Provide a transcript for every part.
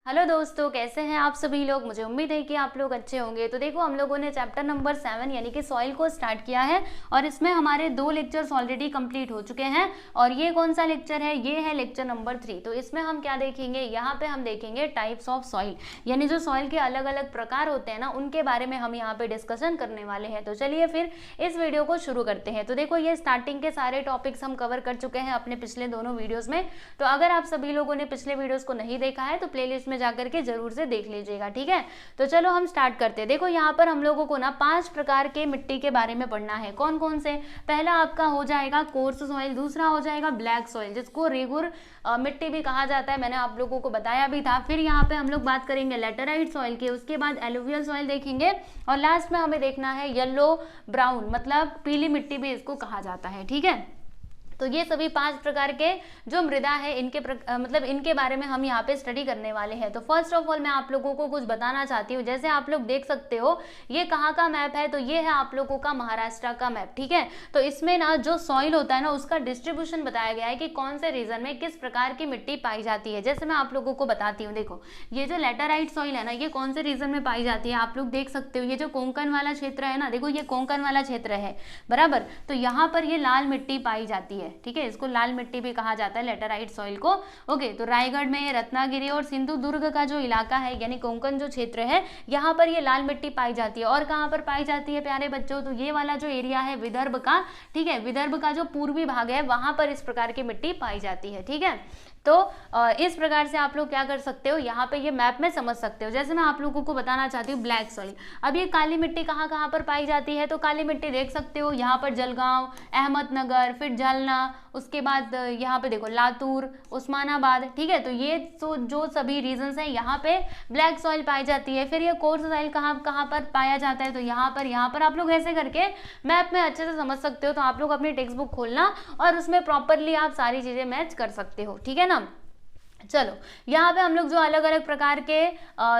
Hello दोस्तों, कैसे हैं आप सभी लोग। मुझे उम्मीद है कि आप लोग अच्छे होंगे। तो देखो, हम लोगों ने चैप्टर नंबर 7 यानी कि सॉइल को स्टार्ट किया है और इसमें हमारे 2 लेक्चर्स ऑलरेडी कंप्लीट हो चुके हैं। और ये कौन सा लेक्चर है? ये है लेक्चर नंबर 3। तो इसमें हम क्या देखेंगे? यहाँ पे हम देखेंगे टाइप्स ऑफ सॉइल, यानी जो सॉइल के अलग अलग प्रकार होते हैं ना, उनके बारे में हम यहाँ पे डिस्कशन करने वाले हैं। तो चलिए फिर इस वीडियो को शुरू करते हैं। तो देखो, ये स्टार्टिंग के सारे टॉपिक्स हम कवर कर चुके हैं अपने पिछले दोनों वीडियोज में। तो अगर आप सभी लोगों ने पिछले वीडियोज को नहीं देखा है तो प्लेलिस्ट में जाकर के जरूर से देख लीजिएगा, ठीक है। तो चलो हम स्टार्ट करते हैं। देखो, यहाँ पर हम लोगों को ना 5 प्रकार के मिट्टी के बारे में पढ़ना है। कौन कौन से? पहला आपका हो जाएगा कोर्स सॉइल, दूसरा हो जाएगा ब्लैक सॉइल जिसको रेगुर मिट्टी भी कहा जाता है, मैंने आप लोगों को बताया भी था। फिर यहाँ पे हम लोग बात करेंगे लेटराइट सॉइल की, उसके बाद एलुवियल सॉइल देखेंगे और लास्ट में हमें देखना है येलो ब्राउन, मतलब पीली मिट्टी भी इसको कहा जाता है, ठीक है। तो ये सभी 5 प्रकार के जो मृदा है इनके मतलब इनके बारे में हम यहाँ पे स्टडी करने वाले हैं। तो फर्स्ट ऑफ ऑल मैं आप लोगों को कुछ बताना चाहती हूँ। जैसे आप लोग देख सकते हो ये कहाँ का मैप है, तो ये है आप लोगों का महाराष्ट्र का मैप, ठीक है। तो इसमें ना जो सॉइल होता है ना, उसका डिस्ट्रीब्यूशन बताया गया है कि कौन से रीजन में किस प्रकार की मिट्टी पाई जाती है। जैसे मैं आप लोगों को बताती हूँ, देखो ये जो लेटराइट सॉइल है ना, ये कौन से रीजन में पाई जाती है आप लोग देख सकते हो। ये जो कोंकण वाला क्षेत्र है ना, देखो ये कोंकण वाला क्षेत्र है, बराबर। तो यहाँ पर ये लाल मिट्टी पाई जाती है, ठीक है। इसको लाल मिट्टी भी कहा जाता है, लेटराइट सॉइल को। ओके, तो रायगढ़ में, रत्नागिरी और सिंधुदुर्ग का जो इलाका है यानी कोंकण जो क्षेत्र है, यहाँ पर ये लाल मिट्टी पाई जाती है। और कहाँ पर पाई जाती है प्यारे बच्चों? तो ये वाला जो एरिया है विदर्भ का, ठीक है, विदर्भ का जो पूर्वी भाग है वहां पर इस प्रकार की मिट्टी पाई जाती है, ठीक है। तो इस प्रकार से आप लोग क्या कर सकते हो, यहाँ पे ये मैप में समझ सकते हो। जैसे मैं आप लोगों को बताना चाहती हूँ ब्लैक सॉइल। अब ये काली मिट्टी कहाँ कहाँ पर पाई जाती है? तो काली मिट्टी देख सकते हो यहाँ पर जलगांव, अहमदनगर, फिर जलना, उसके बाद यहाँ पे देखो लातूर, उस्मानाबाद, ठीक है। तो ये तो जो सभी रीजन्स हैं यहाँ पे ब्लैक सॉइल पाई जाती है। फिर ये कोर्स सॉइल कहाँ कहाँ पर पाया जाता है? तो यहाँ पर आप लोग ऐसे करके मैप में अच्छे से समझ सकते हो। तो आप लोग अपनी टेक्स्ट बुक खोलना और उसमें प्रॉपरली आप सारी चीजें मैच कर सकते हो, ठीक है ना। चलो, यहाँ पे हम लोग जो अलग अलग प्रकार के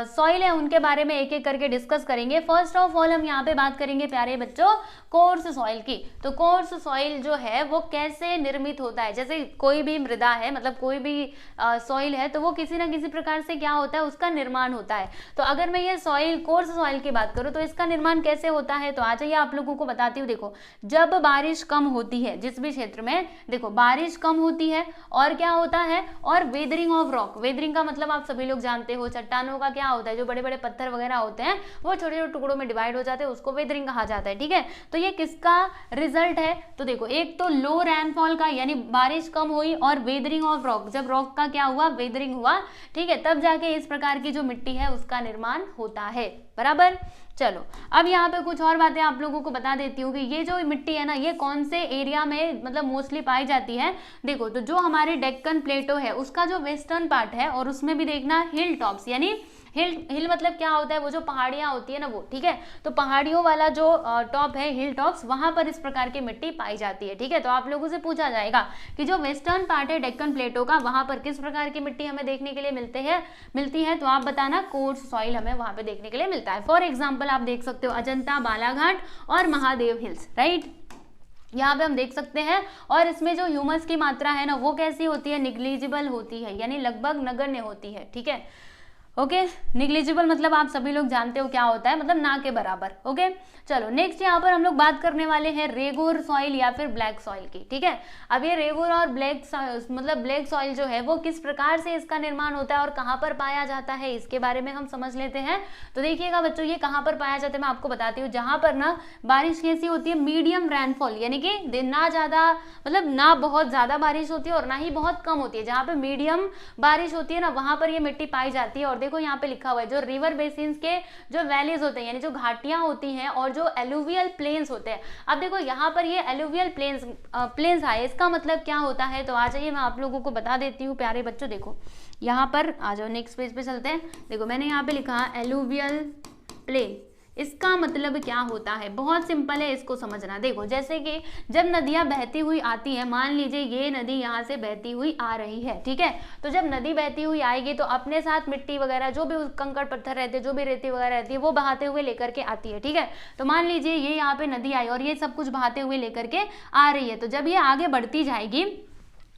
सॉइल है उनके बारे में एक एक करके डिस्कस करेंगे। फर्स्ट ऑफ ऑल हम यहाँ पे बात करेंगे प्यारे बच्चों कोर्स सॉइल की। तो कोर्स सॉइल जो है वो कैसे निर्मित होता है? जैसे कोई भी मृदा है, मतलब कोई भी सॉइल है, तो वो किसी ना किसी प्रकार से क्या होता है, उसका निर्माण होता है। तो अगर मैं ये सॉइल कोर्स सॉइल की बात करूँ तो इसका निर्माण कैसे होता है? तो आ जाइए आप लोगों को बताती हूँ। देखो, जब बारिश कम होती है जिस भी क्षेत्र में, देखो बारिश कम होती है और क्या होता है, और वेदरिंग ऑफ रॉक। वेदरिंग का मतलब आप सभी लोग जानते हो, चट्टानों का क्या होता है, जो बड़े बड़े पत्थर वगैरह होते हैं वो छोटे छोटे टुकड़ों में डिवाइड हो जाते हैं, उसको वेदरिंग कहा जाता है, ठीक है। तो ये किसका रिजल्ट है? तो देखो, एक तो लो रैनफॉल का, यानी बारिश कम हुई, और वेदरिंग ऑफ रॉक, जब रॉक का क्या हुआ, वेदरिंग हुआ, ठीक है, तब जाके इस प्रकार की जो मिट्टी है उसका निर्माण होता है, बराबर। चलो, अब यहाँ पे कुछ और बातें आप लोगों को बता देती हूँ कि ये जो मिट्टी है ना, ये कौन से एरिया में मतलब मोस्टली पाई जाती है। देखो, तो जो हमारे डेक्कन प्लेटो है उसका जो वेस्टर्न पार्ट है, और उसमें भी देखना हिल टॉप्स, यानी हिल मतलब क्या होता है, वो जो पहाड़ियां होती है ना वो, ठीक है। तो पहाड़ियों वाला जो टॉप है, हिल टॉप्स, वहां पर इस प्रकार की मिट्टी पाई जाती है, ठीक है। तो आप लोगों से पूछा जाएगा कि जो वेस्टर्न पार्ट है डेक्कन प्लेटो का, वहां पर किस प्रकार की मिट्टी हमें देखने के लिए मिलती है? तो आप बताना कोर्स सॉइल हमें वहां पे देखने के लिए मिलता है। फॉर एग्जाम्पल आप देख सकते हो अजंता, बालाघाट और महादेव हिल्स, राइट, यहाँ पे हम देख सकते हैं। और इसमें जो ह्यूमस की मात्रा है ना, वो कैसी होती है, निग्लिजिबल होती है, यानी लगभग नगण्य होती है, ठीक है। ओके, निग्लिजिबल मतलब आप सभी लोग जानते हो क्या होता है, मतलब ना के बराबर। ओके, चलो नेक्स्ट यहाँ पर हम लोग बात करने वाले हैं रेगुर सॉइल या फिर ब्लैक सॉइल की, ठीक है। अब ये रेगुर और ब्लैक सॉइल जो है वो किस प्रकार से इसका निर्माण होता है और कहाँ पर पाया जाता है, इसके बारे में हम समझ लेते हैं। तो देखिएगा बच्चों, ये कहाँ पर पाया जाता है मैं आपको बताती हूँ। जहाँ पर ना बारिश कैसी होती है, मीडियम रैनफॉल, यानी कि ना ज्यादा, मतलब ना बहुत ज्यादा बारिश होती है और ना ही बहुत कम होती है, जहाँ पे मीडियम बारिश होती है ना, वहां पर ये मिट्टी पाई जाती है। और देखो यहाँ पे लिखा हुआ है जो रिवर बेसिन्स के जो वैलीज होते हैं, यानी जो घाटियां होती हैं, और जो एलुवियल प्लेन्स होते हैं। अब देखो यहाँ पर ये एलुवियल प्लेन्स आए, इसका मतलब क्या होता है? तो आ जाइए मैं आप लोगों को बता देती हूँ प्यारे बच्चों। देखो यहाँ पर आ जाओ, नेक्स्ट पेज पे चलते हैं। देखो मैंने यहाँ पे लिखा एलुवियल प्लेन, इसका मतलब क्या होता है? बहुत सिंपल है, इसको समझना। देखो, जैसे कि जब नदियां बहती हुई आती हैं, मान लीजिए ये नदी यहाँ से बहती हुई आ रही है, ठीक है। तो जब नदी बहती हुई आएगी तो अपने साथ मिट्टी वगैरह, जो भी कंकड़ पत्थर रहते हैं, जो भी रेती वगैरह रहती है, वो बहाते हुए लेकर के आती है, ठीक है। तो मान लीजिए ये यहाँ पे नदी आई और ये सब कुछ बहाते हुए लेकर के आ रही है। तो जब ये आगे बढ़ती जाएगी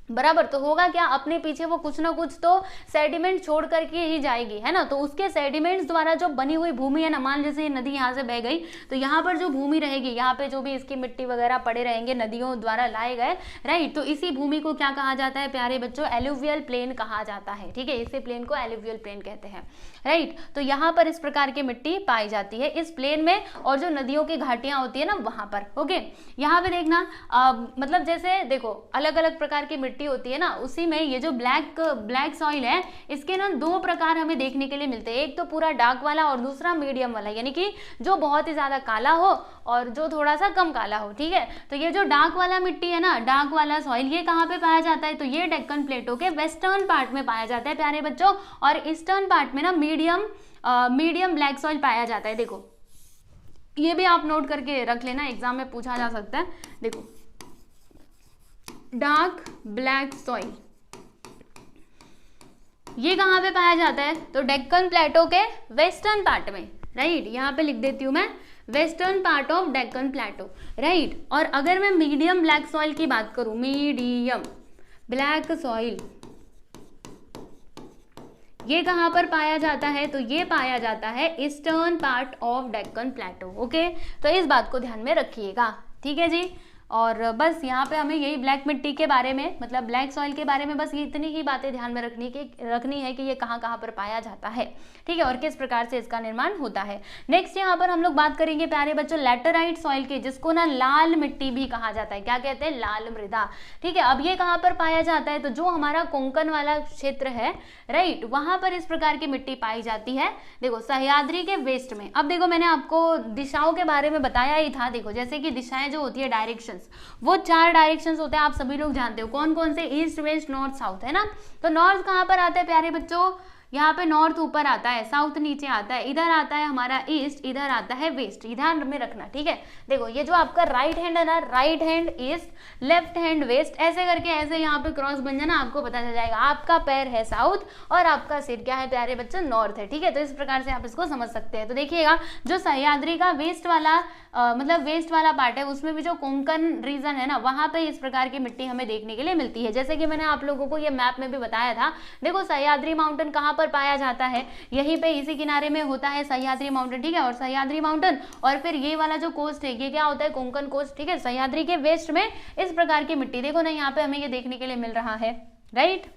बराबर। तो होगा क्या, अपने पीछे वो कुछ ना कुछ तो सेडिमेंट छोड़ करके ही जाएगी, है ना। तो उसके सेडिमेंट्स द्वारा जो बनी हुई भूमि है ना, मान जैसे ये नदी यहाँ से बह गई तो यहाँ पर जो भूमि रहेगी, यहाँ पे जो भी इसकी मिट्टी वगैरह पड़े रहेंगे नदियों द्वारा लाए गए, राइट। तो इसी भूमि को क्या कहा जाता है प्यारे बच्चों, एलुवियल प्लेन कहा जाता है, ठीक है। इसी प्लेन को एलुवियल प्लेन कहते हैं, राइट। तो यहाँ पर इस प्रकार की मिट्टी पाई जाती है इस प्लेन में, और जो नदियों की घाटियां होती है ना वहां पर, ओके। यहाँ पे देखना मतलब जैसे देखो अलग अलग प्रकार की मिट्टी होती है ना, उसी में ये जो ब्लैक सॉइल है इसके ना दो प्रकार हमें देखने के लिए मिलते हैं, एक तो पूरा डार्क वाला और दूसरा मीडियम वाला, यानी कि जो बहुत ही ज्यादा काला हो और जो थोड़ा सा कम काला हो, ठीक है। तो ये जो डार्क वाला मिट्टी है ना, डार्क वाला सॉइल, ये कहाँ पे पाया जाता है, तो ये डेक्कन प्लेटो के वेस्टर्न पार्ट में पाया जाता है प्यारे बच्चों, और ईस्टर्न पार्ट में ना मीडियम ब्लैक सॉइल पाया जाता है। देखो ये भी आप नोट करके रख लेना, एग्जाम में पूछा जा सकता है। देखो डार्क ब्लैक सॉइल ये कहाँ पे पाया जाता है, तो डेक्कन प्लेटो के वेस्टर्न पार्ट में, राइट। यहाँ पे लिख देती हूँ मैं, western part of Deccan plateau, right. और अगर मैं मीडियम ब्लैक सॉइल की बात करूं, मीडियम ब्लैक सॉइल ये कहाँ पर पाया जाता है, तो ये पाया जाता है eastern part of Deccan plateau, okay. तो इस बात को ध्यान में रखिएगा, ठीक है जी। और बस यहाँ पे हमें यही ब्लैक मिट्टी के बारे में, मतलब ब्लैक सॉइल के बारे में बस ये इतनी ही बातें ध्यान में रखनी है कि ये कहाँ कहाँ पर पाया जाता है, ठीक है, और किस प्रकार से इसका निर्माण होता है। नेक्स्ट यहाँ पर हम लोग बात करेंगे प्यारे बच्चों लैटेराइट सॉइल की, जिसको ना लाल मिट्टी भी कहा जाता है। क्या कहते हैं, लाल मृदा, ठीक है। अब ये कहाँ पर पाया जाता है, तो जो हमारा कोंकण वाला क्षेत्र है, राइट, वहां पर इस प्रकार की मिट्टी पाई जाती है। देखो सह्याद्री के वेस्ट में, अब देखो मैंने आपको दिशाओं के बारे में बताया ही था। देखो जैसे कि दिशाएं जो होती है, डायरेक्शन, वो 4 डायरेक्शंस होते हैं, आप सभी लोग जानते हो कौन कौन से, ईस्ट वेस्ट नॉर्थ साउथ, है ना। तो नॉर्थ कहाँ पर आता है प्यारे बच्चों, यहाँ पे नॉर्थ ऊपर आता है, साउथ नीचे आता है, इधर आता है हमारा ईस्ट, इधर आता है वेस्ट, ध्यान में रखना, ठीक है। देखो ये जो आपका राइट हैंड है ना, right hand east, left hand west, ऐसे करके ऐसे यहाँ पे क्रॉस बन जाना, आपको पता चल जाएगा आपका पैर है साउथ और आपका सिर क्या है प्यारे बच्चों, नॉर्थ है, ठीक है। तो इस प्रकार से आप इसको समझ सकते हैं। तो देखिएगा जो सह्याद्री का वेस्ट वाला मतलब वेस्ट वाला पार्ट है, उसमें भी जो कोंकण रीजन है ना, वहां पे इस प्रकार की मिट्टी हमें देखने के लिए मिलती है। जैसे कि मैंने आप लोगों को ये मैप में भी बताया था, देखो सह्याद्री माउंटेन कहाँ पर पाया जाता है, यहीं पे इसी किनारे में होता है सह्याद्री माउंटेन, ठीक है। और सह्याद्री माउंटेन और फिर ये वाला जो कोस्ट है, ये क्या होता है, कोंकण कोस्ट, ठीक है। सह्याद्री के वेस्ट में इस प्रकार की मिट्टी देखो ना, यहाँ पे हमें ये देखने के लिए मिल रहा है, राइट।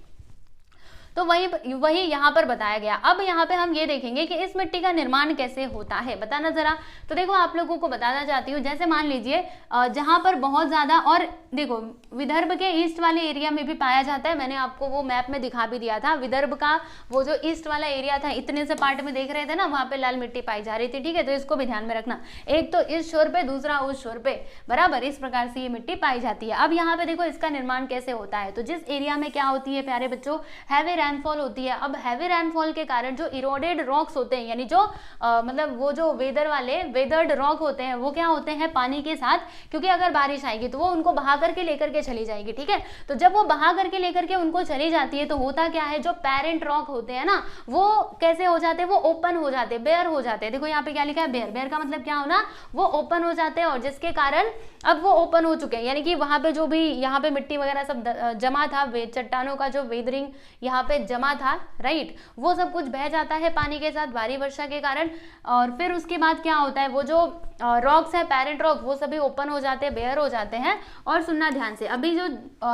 तो वही यहाँ पर बताया गया। अब यहाँ पे हम ये देखेंगे कि इस मिट्टी का निर्माण कैसे होता है, बताना जरा। तो देखो आप लोगों को बताना चाहती हूँ, जैसे मान लीजिए जहाँ पर बहुत ज्यादा, और देखो विदर्भ के ईस्ट वाले एरिया में भी पाया जाता है, मैंने आपको वो मैप में दिखा भी दिया था। विदर्भ का वो जो ईस्ट वाला एरिया था, इतने से पार्ट में देख रहे थे ना, वहां पे लाल मिट्टी पाई जा रही थी, ठीक है। तो इसको भी ध्यान में रखना, एक तो इस शोर पे, दूसरा उस शोर पे, बराबर इस प्रकार से ये मिट्टी पाई जाती है। अब यहाँ पे देखो इसका निर्माण कैसे होता है। तो जिस एरिया में क्या होती है प्यारे बच्चों, हैवी रेनफॉल होती है। अब हैवी रेनफॉल के कारण जो इरोडेड रॉक्स होते हैं, यानी जो मतलब वो जो वेदर्ड रॉक होते हैं, वो क्या होते हैं, पानी के साथ, क्योंकि अगर बारिश आएगी तो वो उनको बहा करके लेकर के चली जाएगी, ठीक है। तो जब वो बहा करके लेकर के उनको चली जाती है, तो होता क्या है, जो पेरेंट रॉक होते हैं ना, वो कैसे हो जाते हैं, वो ओपन हो जाते हैं, बेयर हो जाते हैं। देखो यहाँ पे क्या लिखा है, बेयर। बेयर का मतलब क्या होना, वो ओपन हो जाते हैं, और जिसके कारण अब वो ओपन हो चुके हैं, यानी कि वहां पे जो भी यहाँ पे मिट्टी वगैरह सब जमा था, चट्टानों का जो वेदरिंग यहाँ पे जमा था, राइट, वो सब कुछ बह जाता है पानी के साथ भारी वर्षा के कारण। और फिर उसके बाद क्या होता है, वो जो रॉक्स है, पेरेंट रॉक, वो सभी ओपन हो जाते हैं, बेयर हो जाते हैं। और सुनना ध्यान से, अभी जो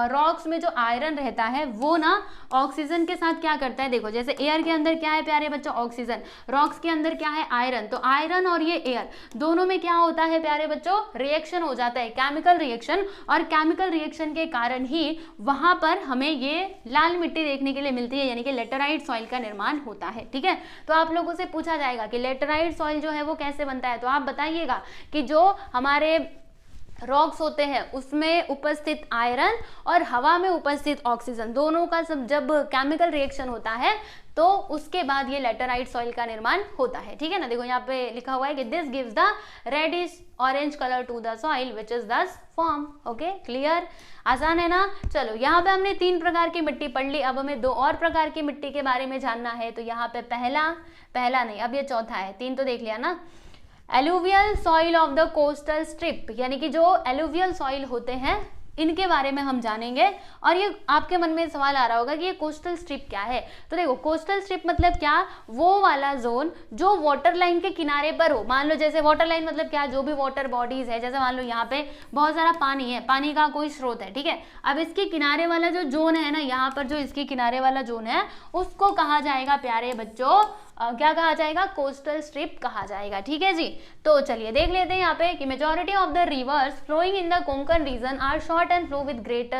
रॉक्स में जो आयरन रहता है, वो ना ऑक्सीजन के साथ क्या करता है, देखो जैसे एयर के अंदर क्या है प्यारे बच्चों, ऑक्सीजन, रॉक्स के अंदर क्या है, आयरन। तो आयरन और ये एयर दोनों में क्या होता है प्यारे बच्चों, रिएक्शन हो जाता है, केमिकल रिएक्शन। और केमिकल रिएक्शन के कारण ही वहां पर हमें ये लाल मिट्टी देखने के लिए मिलती है, यानी कि लेटेराइट सॉइल का निर्माण होता है, ठीक है। तो आप लोगों से पूछा जाएगा कि लेटेराइट सॉइल जो है वो कैसे बनता है, तो आप बताइएगा कि जो हमारे रॉक्स होते हैं उसमें उपस्थित आयरन और हवा में उपस्थित ऑक्सीजन, दोनों का सब जब केमिकल रिएक्शन होता है, तो उसके बाद ये लेटेराइट सॉइल का निर्माण होता है, ठीक है ना। देखो यहाँ पे लिखा हुआ है कि this gives the reddish orange colour to the soil which is this form. Okay, clear, आसान है ना। चलो यहाँ पे हमने 3 प्रकार की मिट्टी पढ़ ली, अब हमें 2 और प्रकार की मिट्टी के बारे में जानना है। तो यहाँ पे पहला नहीं, अब ये चौथा है, 3 तो देख लिया ना। Alluvial soil of the coastal strip, यानी कि जो एलुवियल सॉइल होते हैं इनके बारे में हम जानेंगे। और ये आपके मन में सवाल आ रहा होगा कि ये कोस्टल स्ट्रिप क्या है। तो देखो कोस्टल स्ट्रिप मतलब क्या, वो वाला जोन जो वाटर लाइन के किनारे पर हो। मान लो जैसे वाटर लाइन मतलब क्या, जो भी वाटर बॉडीज है, जैसे मान लो यहाँ पे बहुत सारा पानी है, पानी का कोई स्रोत है, ठीक है। अब इसके किनारे वाला जो जोन है ना, यहाँ पर जो इसके किनारे वाला जोन है उसको कहा जाएगा प्यारे बच्चों, क्या कहा जाएगा, कोस्टल स्ट्रिप कहा जाएगा, ठीक है जी। तो चलिए देख लेते हैं यहाँ पे कि majority of the rivers flowing in the Konkan region are short and flow with great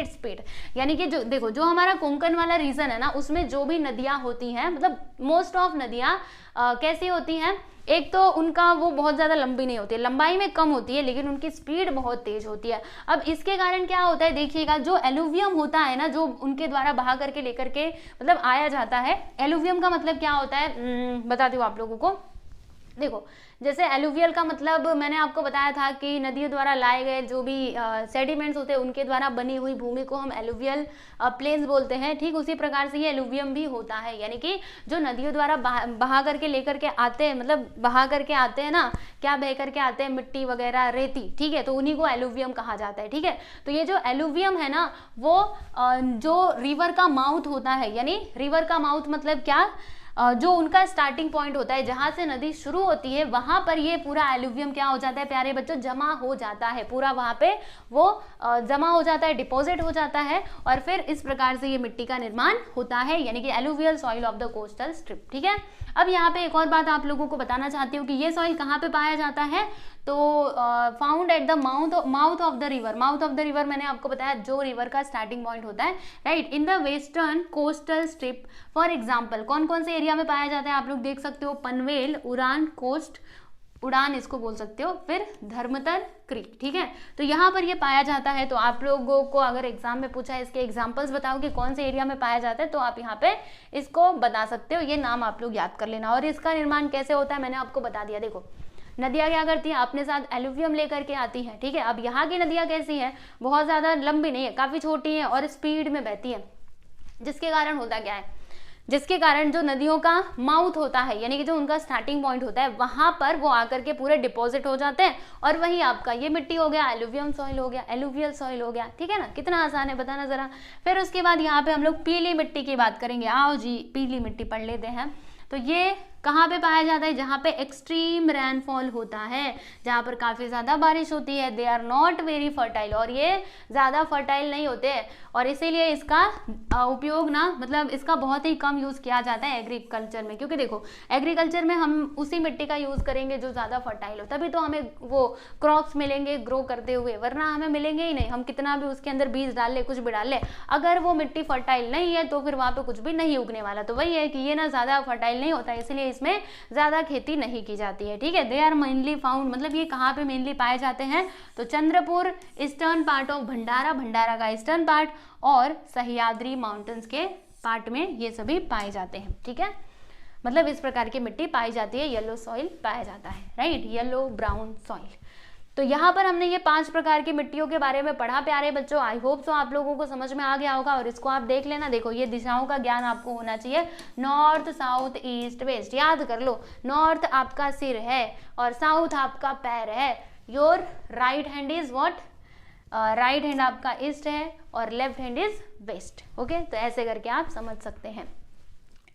speed. यानी कि जो देखो जो हमारा कोंकण वाला रीजन है ना, उसमें जो भी नदियां होती हैं, मतलब मोस्ट ऑफ नदियां कैसी होती हैं, एक तो उनका वो बहुत ज़्यादा लंबी नहीं होती है, लंबाई में कम होती है, लेकिन उनकी स्पीड बहुत तेज होती है। अब इसके कारण क्या होता है, देखिएगा जो एलुवियम होता है ना, जो उनके द्वारा बहा करके लेकर के मतलब आया जाता है, एलुवियम का मतलब क्या होता है बताती हूँ आप लोगों को। देखो जैसे एलुवियल का मतलब मैंने आपको बताया था कि नदियों द्वारा लाए गए जो भी सेडिमेंट्स होते हैं उनके द्वारा बनी हुई भूमि को हम एलुवियल प्लेन्स बोलते हैं। ठीक उसी प्रकार से ये एलुवियम भी होता है, यानी कि जो नदियों द्वारा बहा करके लेकर के आते हैं, मतलब बहा करके आते हैं ना, क्या बह करके आते हैं, मिट्टी वगैरह, रेती, ठीक है, तो उन्हीं को एलुवियम कहा जाता है, ठीक है। तो ये जो एलुवियम है ना, वो जो रिवर का माउथ होता है, यानी रिवर का माउथ मतलब क्या, जो उनका स्टार्टिंग पॉइंट होता है, जहां से नदी शुरू होती है, वहां पर ये पूरा एलुवियम क्या हो जाता है प्यारे बच्चों, जमा हो जाता है, पूरा वहां पे वो जमा हो जाता है, डिपॉजिट हो जाता है, और फिर इस प्रकार से ये मिट्टी का निर्माण होता है, यानी कि alluvial soil of the coastal strip, ठीक है। अब यहाँ पे एक और बात आप लोगों को बताना चाहती हूँ कि ये सॉइल कहाँ पे पाया जाता है, तो found at the mouth of the river. Mouth of the river मैंने आपको बताया जो रिवर का स्टार्टिंग पॉइंट होता है, right, in the western coastal strip. For example कौन कौन से एरिया में पाया जाता है आप लोग देख सकते हो, पनवेल, उड़ान कोस्ट, उड़ान इसको बोल सकते हो, फिर धर्मतर क्रीक, ठीक है। तो यहाँ पर ये पाया जाता है। तो आप लोगों को अगर एग्जाम में पूछा है इसके एग्जांपल्स बताओ कि कौन से एरिया में पाया जाता है, तो आप यहाँ पे इसको बता सकते हो, ये नाम आप लोग याद कर लेना। और इसका निर्माण कैसे होता है मैंने आपको बता दिया। देखो नदियाँ क्या करती हैं, अपने साथ एलुवियम लेकर के आती हैं, ठीक है। अब यहाँ की नदियाँ कैसी हैं, बहुत ज़्यादा लंबी नहीं है, काफ़ी छोटी है और स्पीड में बहती है, जिसके कारण होता क्या है, जिसके कारण जो नदियों का माउथ होता है, यानी कि जो उनका स्टार्टिंग पॉइंट होता है, वहां पर वो आकर के पूरे डिपॉजिट हो जाते हैं, और वही आपका ये मिट्टी हो गया, एलुवियम सॉइल हो गया, एलुवियल सॉइल हो गया, ठीक है ना। कितना आसान है बताना जरा। फिर उसके बाद यहाँ पे हम लोग पीली मिट्टी की बात करेंगे। आओ जी पीली मिट्टी पढ़ लेते हैं। तो ये कहाँ पे पाया जाता है, जहाँ पे एक्सट्रीम रेनफॉल होता है, जहाँ पर काफ़ी ज़्यादा बारिश होती है। They are not very fertile, और ये ज़्यादा फर्टाइल नहीं होते हैं, और इसीलिए इसका उपयोग ना, मतलब इसका बहुत ही कम यूज़ किया जाता है एग्रीकल्चर में। क्योंकि देखो एग्रीकल्चर में हम उसी मिट्टी का यूज़ करेंगे जो ज़्यादा फर्टाइल हो, तभी तो हमें वो क्रॉप्स मिलेंगे ग्रो करते हुए, वरना हमें मिलेंगे ही नहीं। हम कितना भी उसके अंदर बीज डाल ले, कुछ भी डाल ले, अगर वो मिट्टी फर्टाइल नहीं है तो फिर वहाँ पर कुछ भी नहीं उगने वाला। तो वही है कि ये ना ज़्यादा फर्टाइल नहीं होता, इसलिए इसमें ज़्यादा खेती नहीं की जाती है, ठीक है। दे आर मेनली फाउंड, मतलब ये कहाँ पे मेनली पाए जाते हैं, तो चंद्रपुर, ईस्टर्न पार्ट ऑफ भंडारा, भंडारा का ईस्टर्न पार्ट, और सह्याद्री माउंटेन्स के पार्ट में ये सभी पाए जाते हैं, ठीक है। मतलब इस प्रकार की मिट्टी पाई जाती है, येलो सॉइल पाया जाता है, राइट, येलो ब्राउन सॉइल। तो यहाँ पर हमने ये 5 प्रकार की मिट्टियों के बारे में पढ़ा प्यारे बच्चों। आई होप सो आप लोगों को समझ में आ गया होगा, और इसको आप देख लेना। देखो ये दिशाओं का ज्ञान आपको होना चाहिए, नॉर्थ, साउथ, ईस्ट, वेस्ट, याद कर लो। नॉर्थ आपका सिर है और साउथ आपका पैर है। Your right hand is what, right hand आपका ईस्ट है और left hand is west. Okay, तो ऐसे करके आप समझ सकते हैं,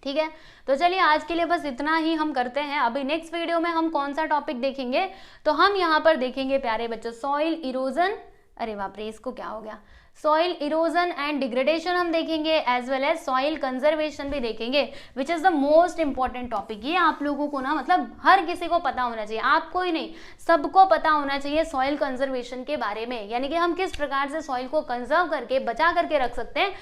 ठीक है। तो चलिए आज के लिए बस इतना ही हम करते हैं। अभी नेक्स्ट वीडियो में हम कौन सा टॉपिक देखेंगे, तो हम यहाँ पर देखेंगे प्यारे बच्चों सॉइल इरोजन, अरे बाप रे इसको क्या हो गया, सॉइल इरोजन एंड डिग्रेडेशन हम देखेंगे, as well as soil conservation भी देखेंगे, which is the most important topic. ये आप लोगों को ना, मतलब हर किसी को पता होना चाहिए, आपको ही नहीं सबको पता होना चाहिए सॉइल कंजर्वेशन के बारे में, यानी कि हम किस प्रकार से सॉइल को कंजर्व करके बचा करके रख सकते हैं,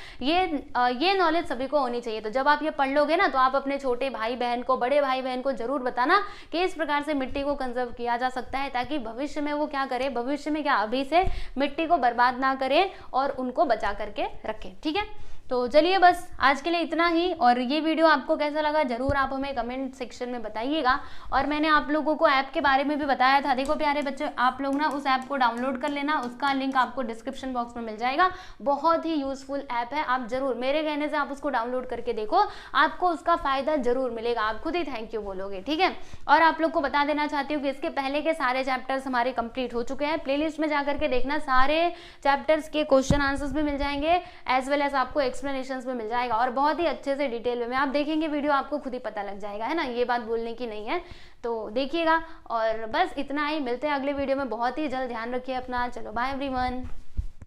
ये नॉलेज सभी को होनी चाहिए। तो जब आप ये पढ़ लोगे ना, तो आप अपने छोटे भाई बहन को, बड़े भाई बहन को जरूर बताना कि इस प्रकार से मिट्टी को कंजर्व किया जा सकता है, ताकि भविष्य में वो क्या करे, भविष्य में क्या, अभी से मिट्टी को बर्बाद ना करें और उनको बचा करके रखें, ठीक है। तो चलिए बस आज के लिए इतना ही, और ये वीडियो आपको कैसा लगा जरूर आप हमें कमेंट सेक्शन में बताइएगा। और मैंने आप लोगों को ऐप के बारे में भी बताया था। देखो प्यारे बच्चों, आप लोग ना उस ऐप को डाउनलोड कर लेना, उसका लिंक आपको डिस्क्रिप्शन बॉक्स में मिल जाएगा। बहुत ही यूजफुल ऐप है, आप जरूर मेरे कहने से आप उसको डाउनलोड करके देखो, आपको उसका फायदा जरूर मिलेगा, आप खुद ही थैंक यू बोलोगे, ठीक है। और आप लोग को बता देना चाहती हूँ कि इसके पहले के सारे चैप्टर्स हमारे कंप्लीट हो चुके हैं। प्लेलिस्ट में जाकर के देखना, सारे चैप्टर्स के क्वेश्चन आंसर्स भी मिल जाएंगे, एज वेल एज आपको एक्सप्लेनेशंस में मिल जाएगा, और बहुत ही अच्छे से डिटेल में आप देखेंगे वीडियो, आपको खुद ही पता लग जाएगा, है ना, ये बात बोलने की नहीं है। तो देखिएगा, और बस इतना ही, मिलते हैं अगले वीडियो में बहुत ही जल्द। ध्यान रखिए अपना, चलो बाय एवरीवन।